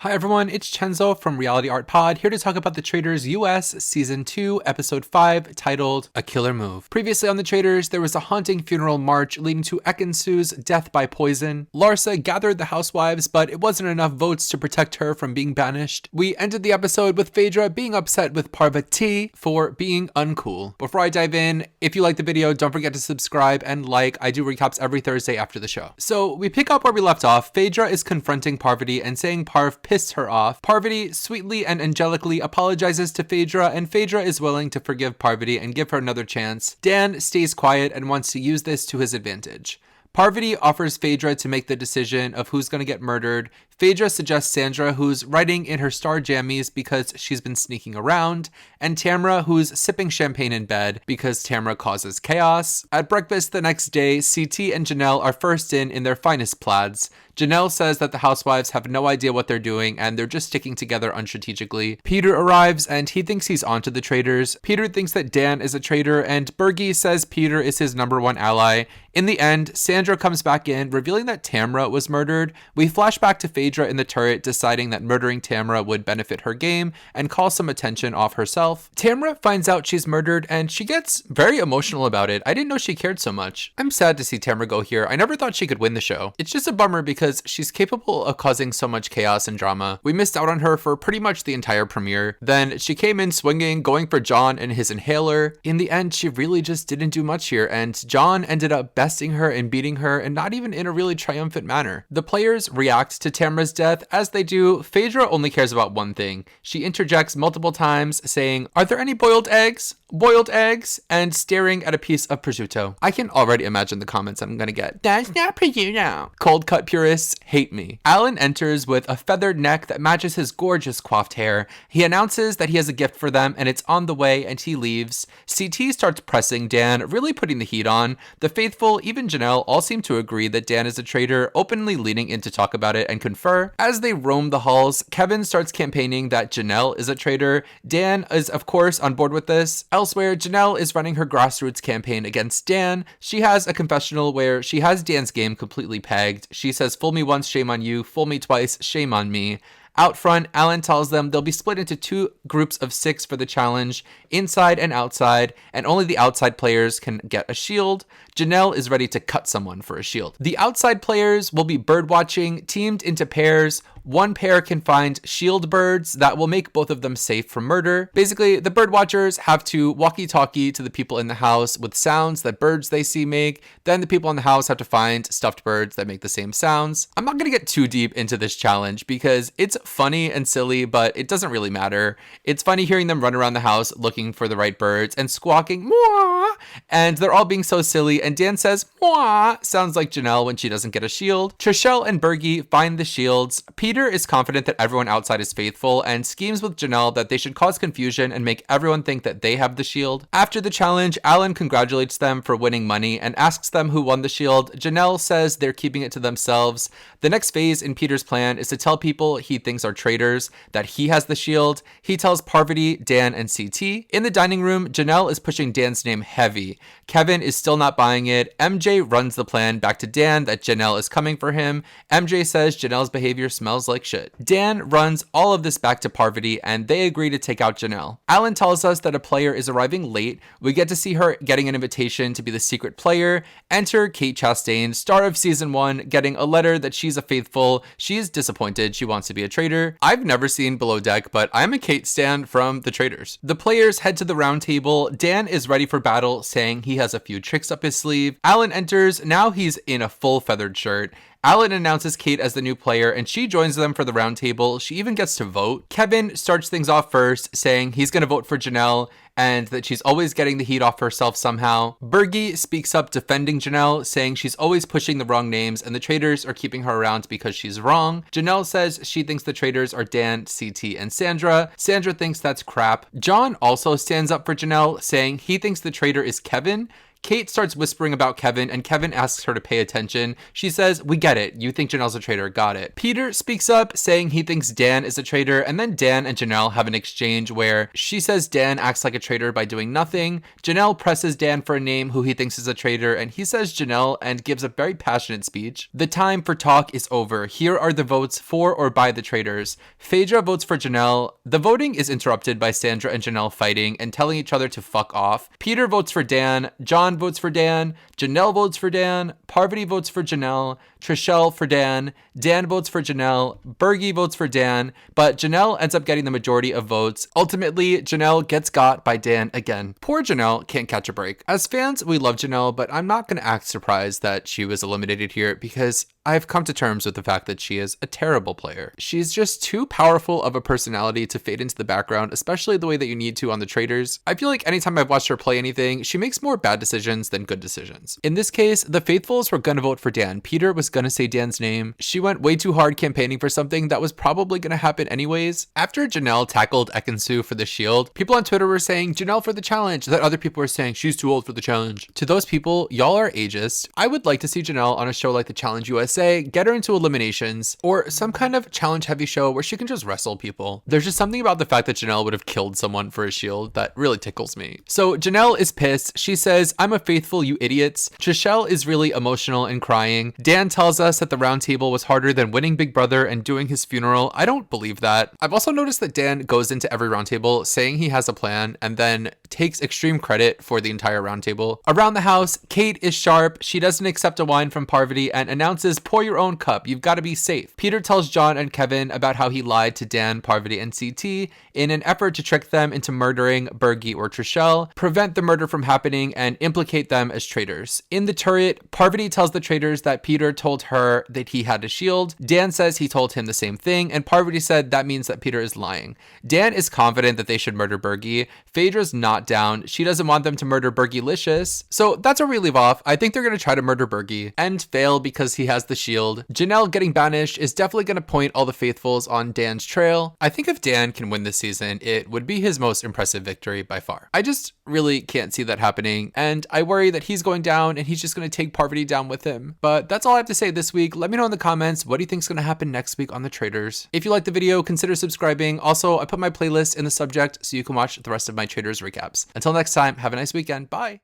Hi everyone, it's Chenzo from Reality Art Pod, here to talk about The Traitors US Season 2, Episode 5, titled A Killer Move. Previously on The Traitors, there was a haunting funeral march leading to Ekin-su's death by poison. Larsa gathered the housewives, but it wasn't enough votes to protect her from being banished. We ended the episode with Phaedra being upset with Parvati for being uncool. Before I dive in, if you like the video, don't forget to subscribe and like. I do recaps every Thursday after the show. So we pick up where we left off. Phaedra is confronting Parvati and saying Parv pissed her off. Parvati sweetly and angelically apologizes to Phaedra, and Phaedra is willing to forgive Parvati and give her another chance. Dan stays quiet and wants to use this to his advantage. Parvati offers Phaedra to make the decision of who's going to get murdered. Phaedra suggests Sandra, who's writing in her star jammies because she's been sneaking around, and Tamra, who's sipping champagne in bed because Tamra causes chaos. At breakfast the next day, CT and Janelle are first in their finest plaids. Janelle says that the housewives have no idea what they're doing and they're just sticking together unstrategically. Peter arrives and he thinks he's onto the traitors. Peter thinks that Dan is a traitor and Bergie says Peter is his #1 ally. In the end, Sandra comes back in, revealing that Tamra was murdered. We flash back to Phaedra in the turret, deciding that murdering Tamra would benefit her game and call some attention off herself. Tamra finds out she's murdered and she gets very emotional about it. I didn't know she cared so much. I'm sad to see Tamra go here. I never thought she could win the show. It's just a bummer because she's capable of causing so much chaos and drama. We missed out on her for pretty much the entire premiere. Then she came in swinging, going for John and his inhaler. In the end, she really just didn't do much here, and John ended up besting her and beating her, and not even in a really triumphant manner. The players react to Tamra's death. As they do, Phaedra only cares about one thing. She interjects multiple times, saying, "Are there any boiled eggs? Boiled eggs?" and staring at a piece of prosciutto. I can already imagine the comments I'm gonna get. "That's not prosciutto." Cold cut purists hate me. Alan enters with a feathered neck that matches his gorgeous coiffed hair. He announces that he has a gift for them and it's on the way, and he leaves. CT starts pressing Dan, really putting the heat on. The faithful, even Janelle, all seem to agree that Dan is a traitor, openly leaning in to talk about it and confer. As they roam the halls, Kevin starts campaigning that Janelle is a traitor. Dan is of course on board with this. Elsewhere, Janelle is running her grassroots campaign against Dan. She has a confessional where she has Dan's game completely pegged. She says, "Fool me once, shame on you. Fool me twice, shame on me." Out front, Alan tells them they'll be split into 2 groups of 6 for the challenge, inside and outside, and only the outside players can get a shield. Janelle is ready to cut someone for a shield. The outside players will be bird watching, teamed into pairs. One pair can find shield birds that will make both of them safe from murder. Basically, the bird watchers have to walkie-talkie to the people in the house with sounds that birds they see make. Then the people in the house have to find stuffed birds that make the same sounds. I'm not going to get too deep into this challenge because it's funny and silly, but it doesn't really matter. It's funny hearing them run around the house looking for the right birds and squawking, "Mwah!" And they're all being so silly, and Dan says, "Mwah!" Sounds like Janelle when she doesn't get a shield. Trishelle and Bergie find the shields. Peter is confident that everyone outside is faithful and schemes with Janelle that they should cause confusion and make everyone think that they have the shield. After the challenge, Alan congratulates them for winning money and asks them who won the shield. Janelle says they're keeping it to themselves. The next phase in Peter's plan is to tell people he thinks are traitors that he has the shield. He tells Parvati, Dan, and CT. In the dining room, Janelle is pushing Dan's name heavy. Kevin is still not buying it. MJ runs the plan back to Dan that Janelle is coming for him. MJ says Janelle's behavior smells like shit. Dan runs all of this back to Parvati and they agree to take out Janelle. Alan tells us that a player is arriving late. We get to see her getting an invitation to be the secret player. Enter Kate Chastain, star of season 1, getting a letter that she's a faithful. She's disappointed. She wants to be a traitor. I've never seen Below Deck, but I'm a Kate stan from The Traitors. The players head to the round table. Dan is ready for battle, saying he has a few tricks up his sleeve. Alan enters. Now he's in a full feathered shirt. Alan announces Kate as the new player and she joins them for the round table. She even gets to vote. Kevin starts things off first, saying he's going to vote for Janelle and that she's always getting the heat off herself somehow. Bergie speaks up defending Janelle, saying she's always pushing the wrong names and the traitors are keeping her around because she's wrong. Janelle says she thinks the traitors are Dan, CT, and Sandra. Sandra thinks that's crap. John also stands up for Janelle, saying he thinks the traitor is Kevin. Kate starts whispering about Kevin, and Kevin asks her to pay attention. She says, "We get it. You think Janelle's a traitor. Got it." Peter speaks up, saying he thinks Dan is a traitor, and then Dan and Janelle have an exchange where she says Dan acts like a traitor by doing nothing. Janelle presses Dan for a name who he thinks is a traitor, and he says Janelle and gives a very passionate speech. The time for talk is over. Here are the votes for or by the traitors. Phaedra votes for Janelle. The voting is interrupted by Sandra and Janelle fighting and telling each other to fuck off. Peter votes for Dan. John votes for Dan. Janelle votes for Dan. Parvati votes for Janelle. Trishelle for Dan. Dan votes for Janelle. Bergie votes for Dan, but Janelle ends up getting the majority of votes. Ultimately, Janelle gets got by Dan again. Poor Janelle can't catch a break. As fans, we love Janelle, but I'm not going to act surprised that she was eliminated here because I've come to terms with the fact that she is a terrible player. She's just too powerful of a personality to fade into the background, especially the way that you need to on the Traitors. I feel like anytime I've watched her play anything, she makes more bad decisions than good decisions. In this case, the faithfuls were gonna vote for Dan. Peter was gonna say Dan's name. She went way too hard campaigning for something that was probably gonna happen anyways. After Janelle tackled Ekin-su for the shield, people on Twitter were saying Janelle for the challenge, that other people were saying she's too old for the challenge. To those people, y'all are ageist. I would like to see Janelle on a show like the Challenge USA, get her into eliminations, or some kind of challenge heavy show where she can just wrestle people. There's just something about the fact that Janelle would have killed someone for a shield that really tickles me. So Janelle is pissed. She says, "I'm a faithful, you idiots." Trishelle is really emotional and crying. Dan tells us that the round table was harder than winning Big Brother and doing his funeral. I don't believe that. I've also noticed that Dan goes into every round table saying he has a plan and then takes extreme credit for the entire round table. Around the house, Kate is sharp. She doesn't accept a wine from Parvati and announces, "Pour your own cup. You've got to be safe." Peter tells John and Kevin about how he lied to Dan, Parvati, and CT in an effort to trick them into murdering Bergie or Trishelle, prevent the murder from happening, and implicate them as traitors. In the turret, Parvati tells the traitors that Peter told her that he had a shield. Dan says he told him the same thing, and Parvati said that means that Peter is lying. Dan is confident that they should murder Bergie. Phaedra's not down. She doesn't want them to murder Bergie-licious. So that's where we leave off. I think they're going to try to murder Bergie and fail because he has the shield. Janelle getting banished is definitely going to point all the faithfuls on Dan's trail. I think if Dan can win this season, it would be his most impressive victory by far. I just really can't see that happening, and I worry that he's going down and he's just going to take Parvati down with him. But that's all I have to say this week. Let me know in the comments, what do you think is going to happen next week on the Traitors? If you liked the video, consider subscribing. Also, I put my playlist in the subject so you can watch the rest of my Traitors recaps. Until next time, have a nice weekend. Bye.